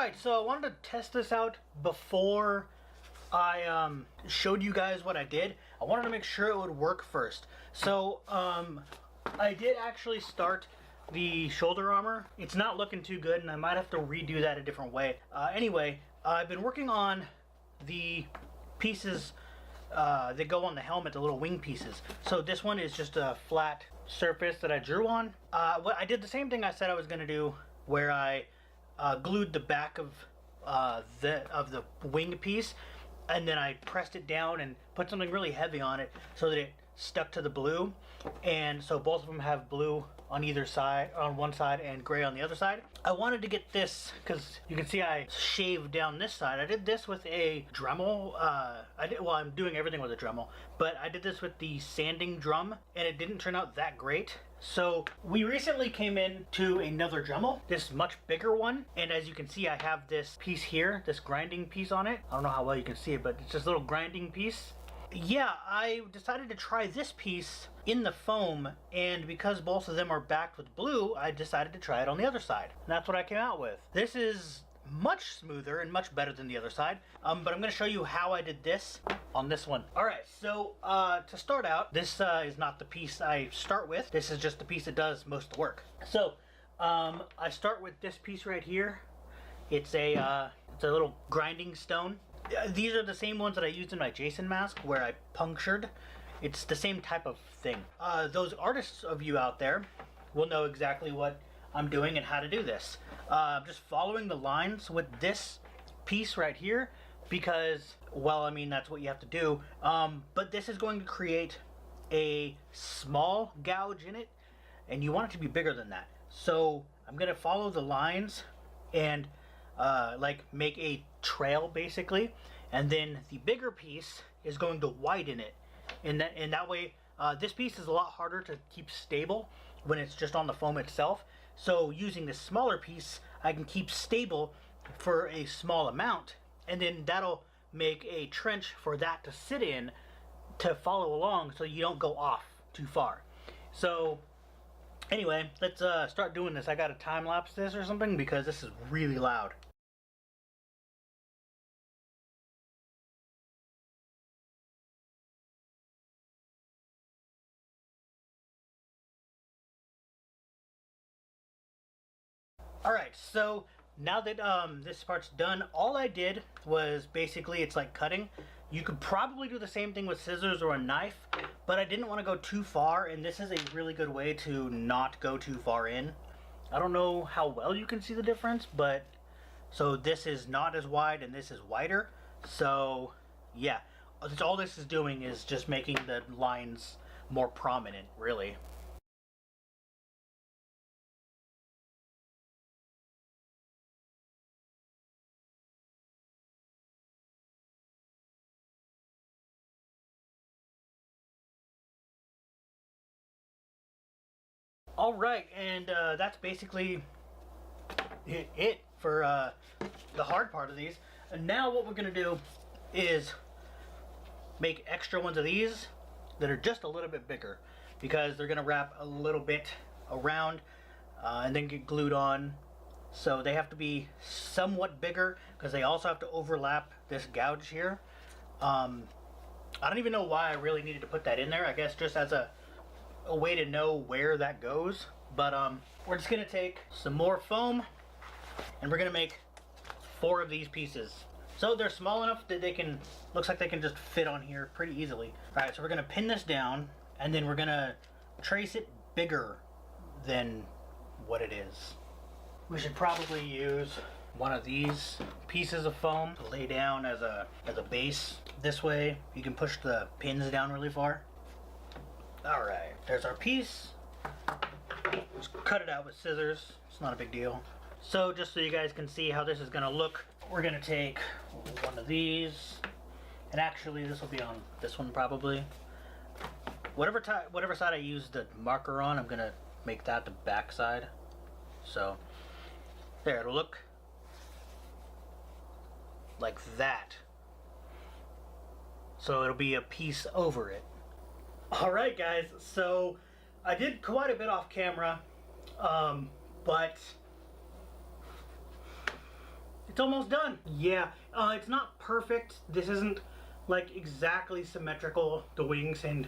Alright, so I wanted to test this out before I showed you guys what I did. I wanted to make sure it would work first. So I did actually start the shoulder armor. It's not looking too good, and I might have to redo that a different way. Anyway, I've been working on the pieces that go on the helmet, the little wing pieces. So this one is just a flat surface that I drew on. I did the same thing I said I was going to do, where I glued the back of the wing piece, and then I pressed it down and put something really heavy on it so that it stuck to the blue. And so both of them have blue on either side, on one side, and gray on the other side. I wanted to get this because you can see I shaved down this side. I did this with a Dremel. Well, I'm doing everything with a Dremel, but I did this with the sanding drum, and it didn't turn out that great. So we recently came in to another Dremel, this much bigger one, and as you can see, I have this piece here, this grinding piece on it. I don't know how well you can see it, but it's just a little grinding piece. Yeah, I decided to try this piece in the foam, and because both of them are backed with blue, I decided to try it on the other side. And that's what I came out with. This is much smoother and much better than the other side, but I'm going to show you how I did this on this one. Alright, so to start out, this is not the piece I start with. This is just the piece that does most of the work. So I start with this piece right here. It's a little grinding stone. These are the same ones that I used in my Jason mask where I punctured. It's the same type of thing. Those artists of you out there will know exactly what I'm doing and how to do this. I'm just following the lines with this piece right here because, well, I mean, that's what you have to do. But this is going to create a small gouge in it, and you want it to be bigger than that. So I'm going to follow the lines and like make a trail basically, and then the bigger piece is going to widen it, and that way this piece is a lot harder to keep stable when it's just on the foam itself. So using this smaller piece, I can keep stable for a small amount, and then that'll make a trench for that to sit in to follow along so you don't go off too far. So anyway, let's start doing this. I gotta time lapse this or something because this is really loud. Alright, so now that this part's done, all I did was basically, it's like cutting. You could probably do the same thing with scissors or a knife, but I didn't want to go too far, and this is a really good way to not go too far in. I don't know how well you can see the difference, but so this is not as wide and this is wider. So yeah, all this is doing is just making the lines more prominent, really. All right, and that's basically it for the hard part of these. And now what we're gonna do is make extra ones of these that are just a little bit bigger, because they're gonna wrap a little bit around and then get glued on. So they have to be somewhat bigger because they also have to overlap this gouge here. I don't even know why I really needed to put that in there. I guess just as a way to know where that goes. But we're just gonna take some more foam and we're gonna make 4 of these pieces. So they're small enough that they can, looks like they can just fit on here pretty easily. Alright, so we're gonna pin this down and then we're gonna trace it bigger than what it is. We should probably use one of these pieces of foam to lay down as a base. This way you can push the pins down really far. Alright, there's our piece. Just cut it out with scissors. It's not a big deal. So just so you guys can see how this is going to look, we're going to take one of these. And actually this will be on this one probably. Whatever side I use the marker on, I'm going to make that the back side. So there, it'll look like that. So it'll be a piece over it. Alright guys, so I did quite a bit off camera, but it's almost done. Yeah, it's not perfect. This isn't like exactly symmetrical, the wings, and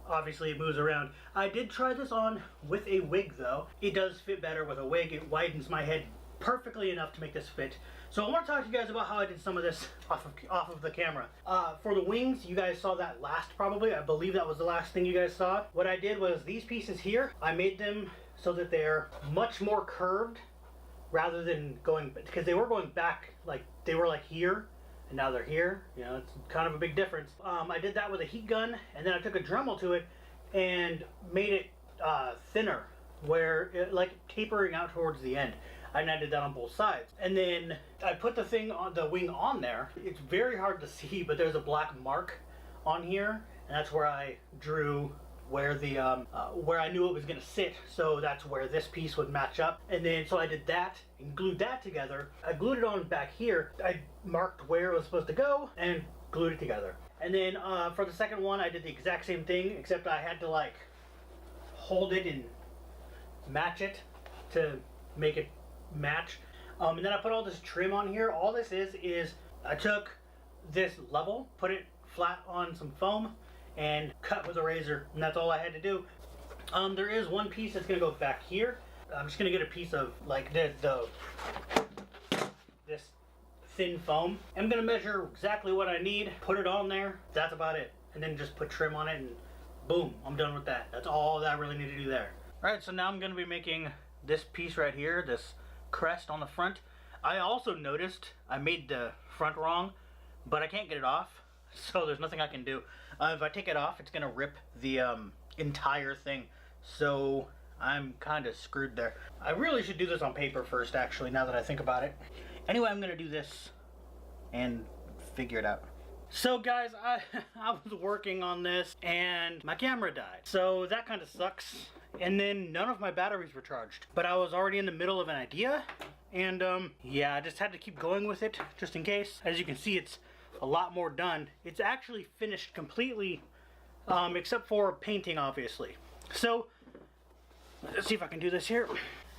obviously it moves around. I did try this on with a wig though. It does fit better with a wig. It widens my head perfectly enough to make this fit. So I want to talk to you guys about how I did some of this off of the camera. For the wings, you guys saw that last probably. I believe that was the last thing you guys saw. What I did was these pieces here, I made them so that they're much more curved rather than going, because they were going back, like they were like here and now they're here. You know, it's kind of a big difference. I did that with a heat gun, and then I took a Dremel to it and made it thinner, where it, like tapering out towards the end. And I did that on both sides. And then I put the thing on the wing on there. It's very hard to see, but there's a black mark on here, and that's where I drew where the where I knew it was gonna sit. So that's where this piece would match up. And then so I did that and glued that together. I glued it on back here. I marked where it was supposed to go and glued it together. And then for the second one, I did the exact same thing, except I had to like hold it and match it to make it match. And then I put all this trim on here. All this is I took this level, put it flat on some foam, and cut with a razor, and that's all I had to do. There is one piece that's gonna go back here. I'm just gonna get a piece of like this thin foam. I'm gonna measure exactly what I need, put it on there. That's about it, and then just put trim on it, and boom, I'm done with that. That's all that I really need to do there. All right, so now I'm gonna be making this piece right here, this crest on the front. I also noticed I made the front wrong, but I can't get it off, so there's nothing I can do. If I take it off, it's gonna rip the entire thing, so I'm kind of screwed there. I really should do this on paper first, actually, now that I think about it. Anyway, I'm gonna do this and figure it out. So guys, I was working on this and my camera died, so that kind of sucks. And then none of my batteries were charged, but I was already in the middle of an idea, and yeah, I just had to keep going with it just in case. As you can see, it's a lot more done. It's actually finished completely, except for painting, obviously. So let's see if I can do this here.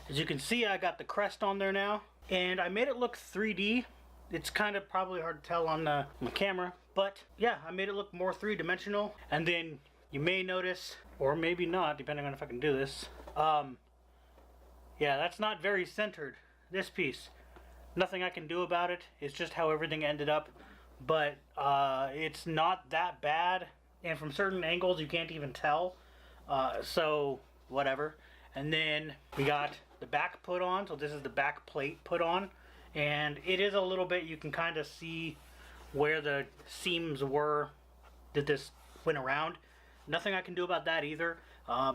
As you can see, I got the crest on there now, and I made it look 3D. It's kind of probably hard to tell on the camera, but yeah, I made it look more three-dimensional. And then you may notice, or maybe not, depending on if I can do this, yeah, that's not very centered, this piece. Nothing I can do about it. It's just how everything ended up. But it's not that bad, and from certain angles you can't even tell, so whatever. And then we got the back put on, so this is the back plate put on, and it is a little bit, you can kind of see where the seams were that this went around. Nothing I can do about that either,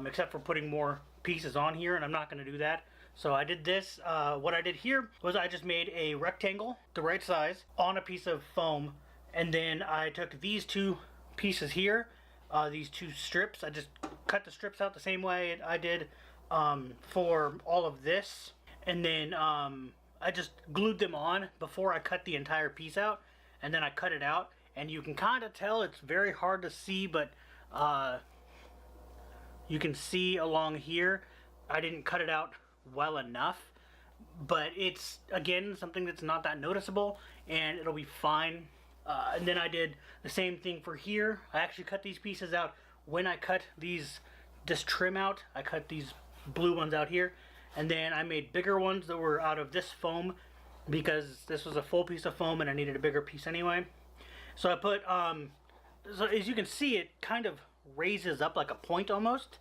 except for putting more pieces on here, and I'm not going to do that. So I did this. What I did here was I just made a rectangle, the right size, on a piece of foam, and then I took these two pieces here, these two strips. I just cut the strips out the same way I did for all of this, and then I just glued them on before I cut the entire piece out, and then I cut it out, and you can kind of tell it's very hard to see, but you can see along here I didn't cut it out well enough, but it's again something that's not that noticeable, and it'll be fine. And then I did the same thing for here. I actually cut these pieces out when I cut this trim out. I cut these blue ones out here, and then I made bigger ones that were out of this foam because this was a full piece of foam and I needed a bigger piece anyway. So I put so as you can see, it kind of raises up like a point almost.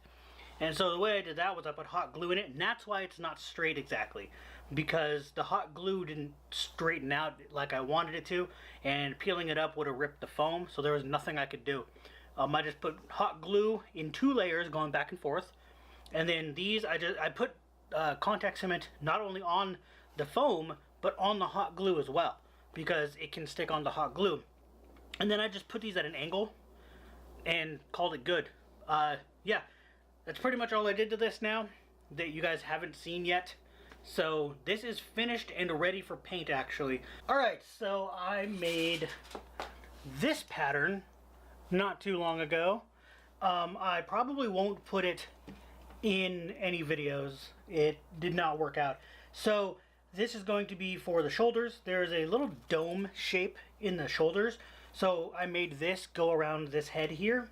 And so the way I did that was I put hot glue in it, and that's why it's not straight exactly, because the hot glue didn't straighten out like I wanted it to, and peeling it up would have ripped the foam, so there was nothing I could do. I just put hot glue in 2 layers going back and forth, and then these I put contact cement not only on the foam but on the hot glue as well, because it can stick on the hot glue. And then I just put these at an angle and called it good. Yeah, that's pretty much all I did to this now that you guys haven't seen yet. So this is finished and ready for paint, actually. Alright, so I made this pattern not too long ago. I probably won't put it in any videos. It did not work out. So this is going to be for the shoulders. There's a little dome shape in the shoulders, so I made this go around this head here,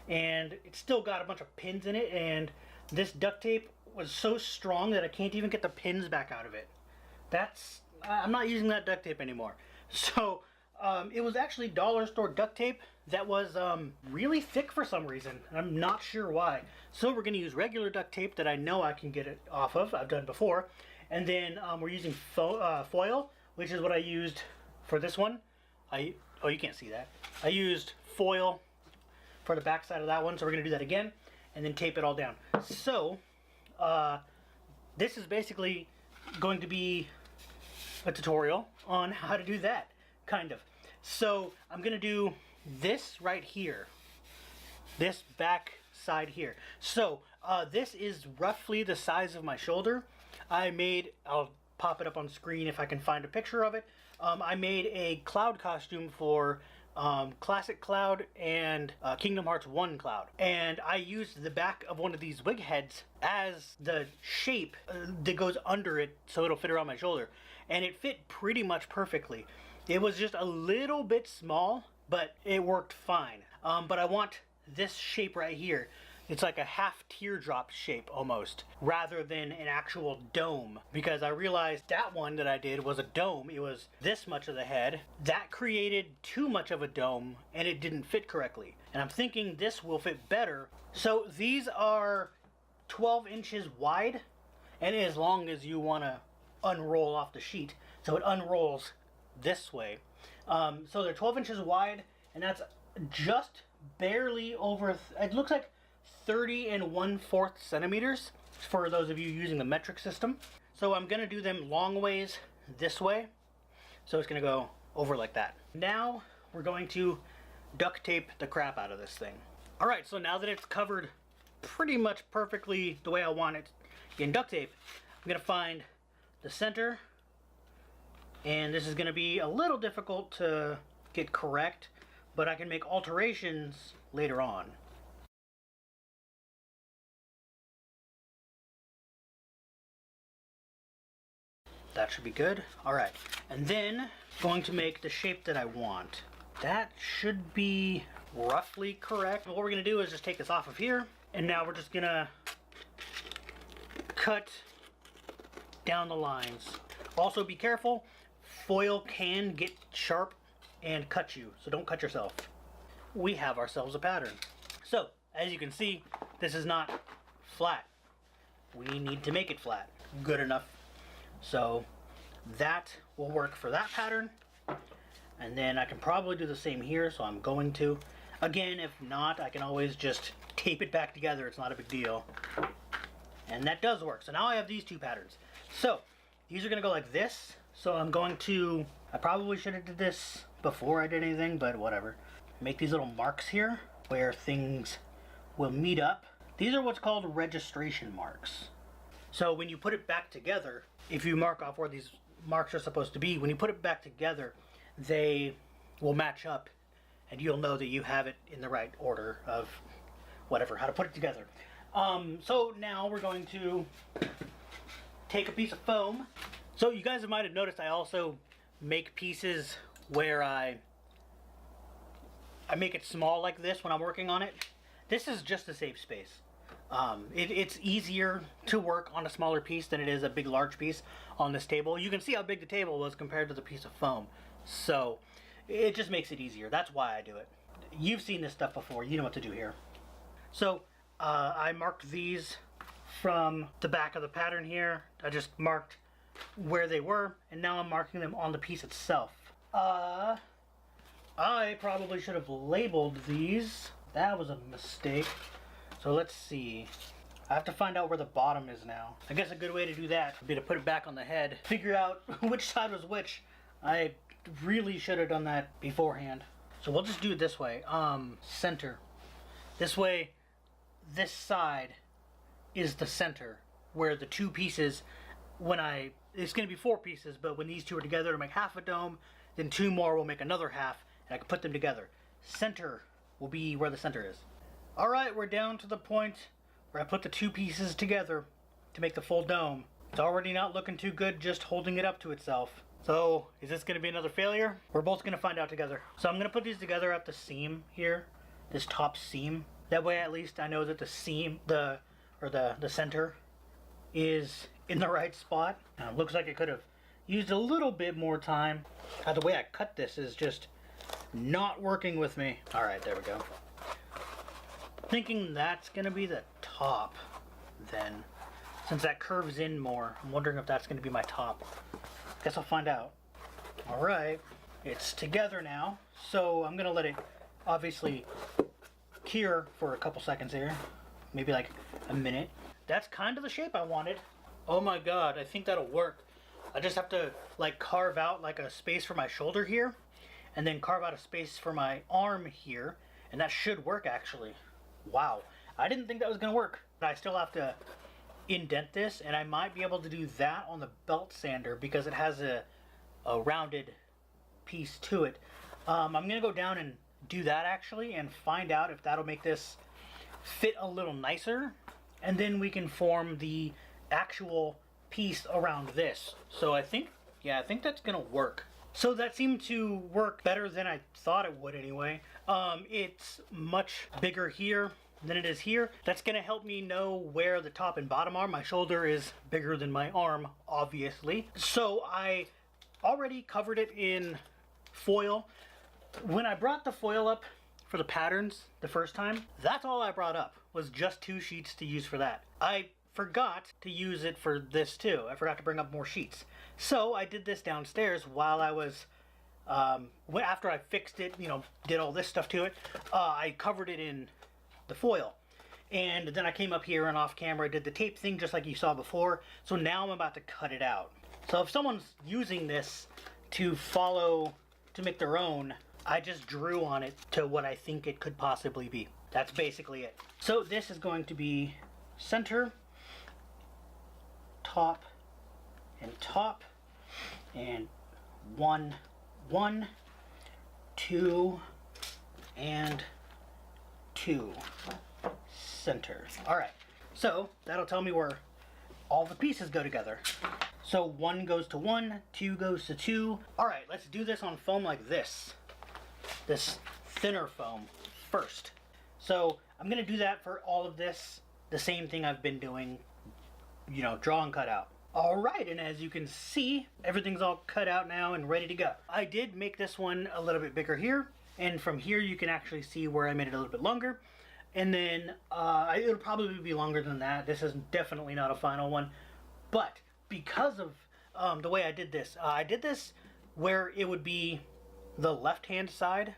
and it's still got a bunch of pins in it, and this duct tape was so strong that I can't even get the pins back out of it. I'm not using that duct tape anymore. So it was actually dollar store duct tape that was really thick for some reason. I'm not sure why. So we're going to use regular duct tape that I know I can get it off of. I've done before. And then we're using foil, which is what I used for this one. Oh, you can't see that. I used foil for the back side of that one, so we're going to do that again, and then tape it all down. So this is basically going to be a tutorial on how to do that, kind of. So I'm going to do this right here, this back side here. So this is roughly the size of my shoulder. I'll pop it up on screen if I can find a picture of it. I made a Cloud costume for Classic Cloud and Kingdom Hearts 1 Cloud. And I used the back of one of these wig heads as the shape that goes under it so it'll fit around my shoulder. And it fit pretty much perfectly. It was just a little bit small, but it worked fine. But I want this shape right here. It's like a half teardrop shape almost, rather than an actual dome. Because I realized that one that I did was a dome. It was this much of the head. That created too much of a dome, and it didn't fit correctly. And I'm thinking this will fit better. So these are 12 inches wide, and as long as you want to unroll off the sheet. So it unrolls this way. So they're 12 inches wide, and that's just barely over, it looks like 30 1/4 centimeters for those of you using the metric system. So I'm going to do them long ways this way. So it's going to go over like that. Now we're going to duct tape the crap out of this thing. Alright, so now that it's covered pretty much perfectly the way I want it in duct tape, I'm going to find the center. And this is going to be a little difficult to get correct, but I can make alterations later on. That should be good. Alright, and then going to make the shape that I want. That should be roughly correct. What we're going to do is just take this off of here, and now we're just going to cut down the lines. Also be careful, foil can get sharp and cut you, so don't cut yourself. We have ourselves a pattern. So, as you can see, this is not flat. We need to make it flat. Good enough. So that will work for that pattern. And then I can probably do the same here, so I'm going to. Again, if not, I can always just tape it back together. It's not a big deal. And that does work. So now I have these two patterns. So these are going to go like this. So I'm going to, I probably should have did this before I did anything, but whatever. Make these little marks here where things will meet up. These are what's called registration marks. So when you put it back together, if you mark off where these marks are supposed to be, when you put it back together, they will match up and you'll know that you have it in the right order of whatever, how to put it together. So now we're going to take a piece of foam. So you guys might have noticed I also make pieces where I make it small like this when I'm working on it. This is just to save space. It's easier to work on a smaller piece than it is a big large piece on this table. You can see how big the table was compared to the piece of foam. So it just makes it easier. That's why I do it. You've seen this stuff before. You know what to do here. So I marked these from the back of the pattern here. I just marked where they were, and now I'm marking them on the piece itself. I probably should have labeled these. That was a mistake. So let's see. I have to find out where the bottom is now. I guess a good way to do that would be to put it back on the head. Figure out which side was which. I really should have done that beforehand. So we'll just do it this way. Center. This way, this side is the center. Where the two pieces, it's going to be 4 pieces, but when these two are together to make half a dome, then 2 more will make another half, and I can put them together. Center will be where the center is. Alright, we're down to the point where I put the 2 pieces together to make the full dome. It's already not looking too good just holding it up to itself. So, is this going to be another failure? We're both going to find out together. So I'm going to put these together at the seam here, this top seam. That way at least I know that the seam, the center is in the right spot. Looks like it could have used a little bit more time. The way I cut this is just not working with me. Alright, there we go. Thinking that's going to be the top then. Since that curves in more, I'm wondering if that's going to be my top. Guess I'll find out. Alright, it's together now. So I'm going to let it obviously cure for a couple seconds here. Maybe like a minute. That's kind of the shape I wanted. Oh my god, I think that'll work. I just have to like carve out like a space for my shoulder here. And then carve out a space for my arm here. And that should work actually. Wow. I didn't think that was going to work. But I still have to indent this, and I might be able to do that on the belt sander because it has a rounded piece to it. I'm gonna go down and do that actually and find out if that'll make this fit a little nicer, and then we can form the actual piece around this. So I think that's gonna work. So that seemed to work better than I thought it would anyway. It's much bigger here than it is here. That's gonna help me know where the top and bottom are. My shoulder is bigger than my arm, obviously. So I already covered it in foil. When I brought the foil up for the patterns the first time, that's all I brought up, was just 2 sheets to use for that. I forgot to use it for this too. I forgot to bring up more sheets. So I did this downstairs while I was, after I fixed it, did all this stuff to it, I covered it in the foil, and then I came up here and off camera did the tape thing just like you saw before. So now I'm about to cut it out. So if someone's using this to make their own, I just drew on it to what I think it could possibly be. That's basically it. So this is going to be center, top, and 1, 1, 2, and 2 center. Alright, so that'll tell me where all the pieces go together. So 1 goes to 1, 2 goes to 2. Alright, let's do this on foam like this. This thinner foam first. So I'm going to do that for all of this, the same thing I've been doing, draw and cut out. Alright, and as you can see, everything's all cut out now and ready to go. I did make this one a little bit bigger here. And from here you can actually see where I made it a little bit longer. And then it'll probably be longer than that. This is definitely not a final one. But because of the way I did this where it would be the left-hand side.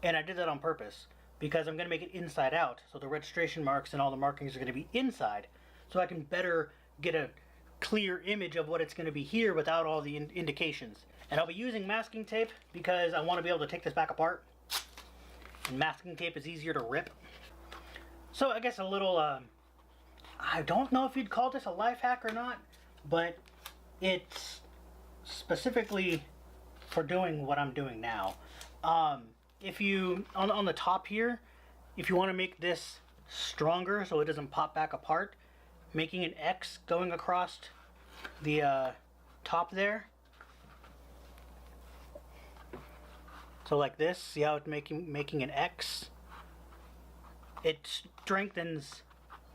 And I did that on purpose because I'm going to make it inside out. So the registration marks and all the markings are going to be inside. So I can better get a clear image of what it's going to be here without all the indications. And I'll be using masking tape because I want to be able to take this back apart. And masking tape is easier to rip. So I guess a little, I don't know if you'd call this a life hack or not, but it's specifically for doing what I'm doing now. If you, on the top here, if you want to make this stronger so it doesn't pop back apart, making an X going across the top there. So like this, see how it's making an X? It strengthens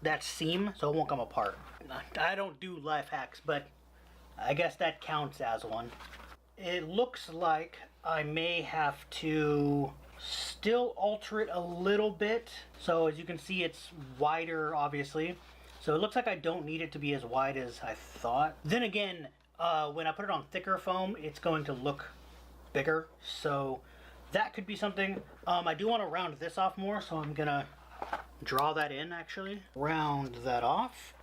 that seam so it won't come apart. I don't do life hacks, but I guess that counts as one. It looks like I may have to still alter it a little bit. So as you can see, it's wider, obviously. So it looks like I don't need it to be as wide as I thought. Then again, when I put it on thicker foam, it's going to look bigger. So that could be something. I do want to round this off more, so I'm gonna draw that in actually. Round that off.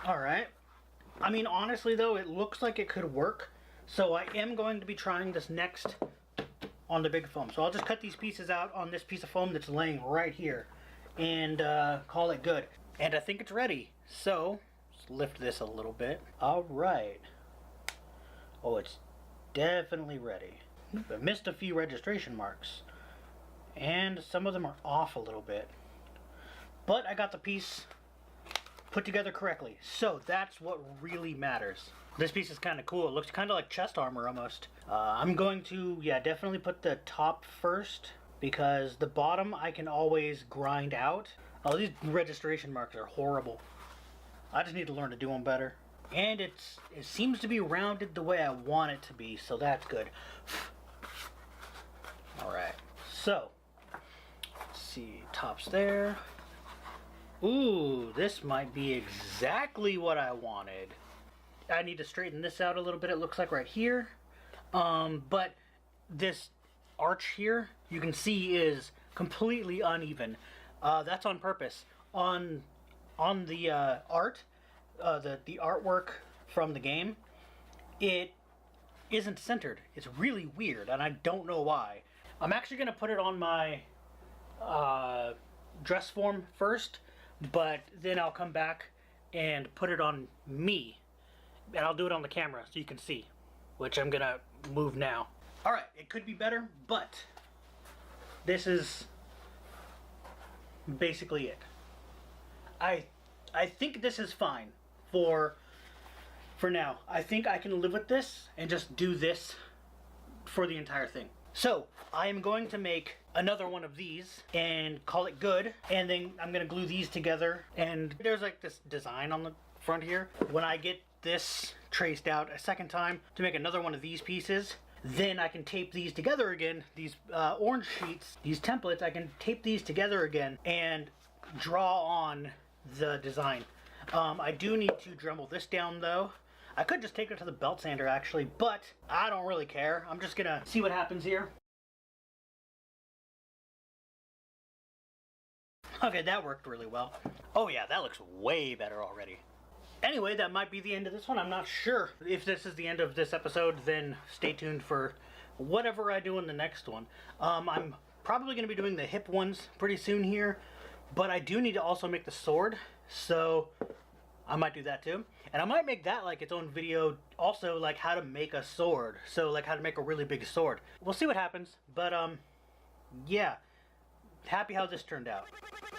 Alright. I mean, honestly though, it looks like it could work. So I am going to be trying this next on the big foam. So I'll just cut these pieces out on this piece of foam that's laying right here and call it good. And I think it's ready. So let's lift this a little bit. Alright. Oh, it's definitely ready. I missed a few registration marks. And some of them are off a little bit. But I got the piece put together correctly. So that's what really matters. This piece is kind of cool. It looks kind of like chest armor almost. I'm going to, yeah, definitely put the top first because the bottom I can always grind out. Oh, these registration marks are horrible. I just need to learn to do them better. And it seems to be rounded the way I want it to be, so that's good. Alright, so, let's see, top's there. Ooh, this might be exactly what I wanted. I need to straighten this out a little bit, it looks like right here. But this arch here, you can see is completely uneven. That's on purpose. On the art, the artwork from the game, it isn't centered. It's really weird, and I don't know why. I'm actually going to put it on my dress form first, but then I'll come back and put it on me, and I'll do it on the camera so you can see, which I'm going to move now. Alright, it could be better, but this is basically it. I think this is fine for now. I think I can live with this and just do this for the entire thing. So, I am going to make another one of these and call it good, and then I'm going to glue these together, and there's like this design on the front here. When I get this traced out a second time to make another one of these pieces, then I can tape these together again, these orange sheets, these templates, I can tape these together again and draw on the design. I do need to Dremel this down though. I could just take it to the belt sander actually, but I don't really care. I'm just gonna see what happens here. Okay, that worked really well. Oh yeah, that looks way better already. Anyway, that might be the end of this one. I'm not sure. If this is the end of this episode, then stay tuned for whatever I do in the next one. I'm probably going to be doing the hip ones pretty soon here, but I do need to also make the sword, so I might do that too. And I might make that like its own video, also like how to make a sword, so like how to make a really big sword. We'll see what happens, but yeah, happy how this turned out. We'll be right back.